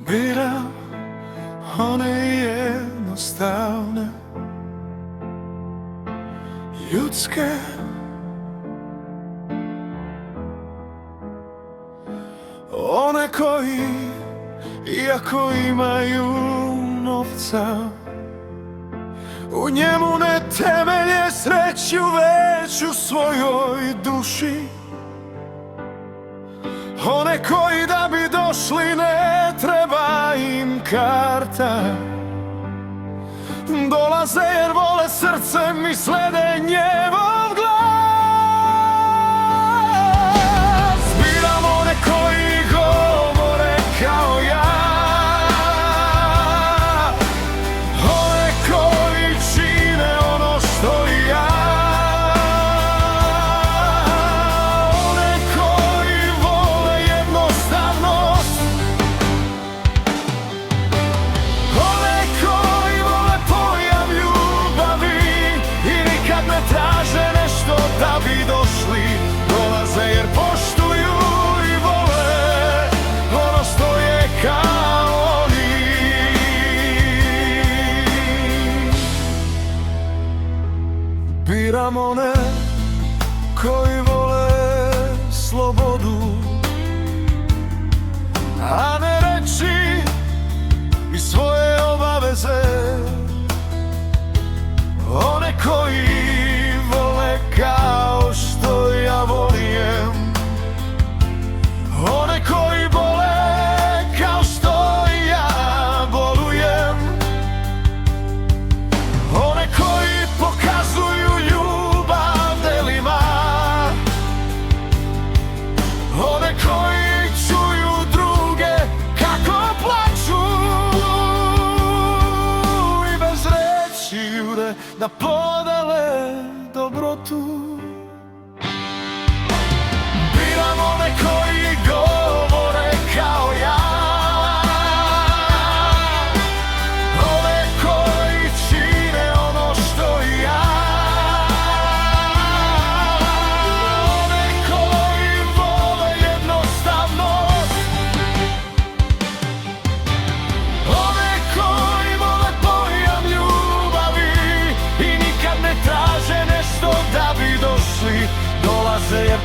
Biram one jednostavne, ljudske, one koji, iako imaju novca, u njemu ne temelje sreću, već u svojoj duši. One koji da bi došli ne treba im karta, dolaze jer vole srcem i slede njegov glas. Biram one koji govore kao ja, one koji čine ono što i ja, one koji vole jednostavnost, one koji vole pojam ljubavi i nikad ne traže nešto da bi došli, dolaze jer poštuju i vole ono što je kao oni. Biram one koji vole slobodu, a ne reći i svoje obaveze. One koji vole kao što ja volim, one koji vole kao što ja volujem, one koji pokazuju ljubav delima, one koji čuju druge kako plaču i bez reći ljude da podele dobrotu. Biram one koji govore kao ja, one koji čine ono što i ja, one koji vole jednostavnost, one koji vole pojam ljubavi i nikad ne traže nešto da bi došli, dolaze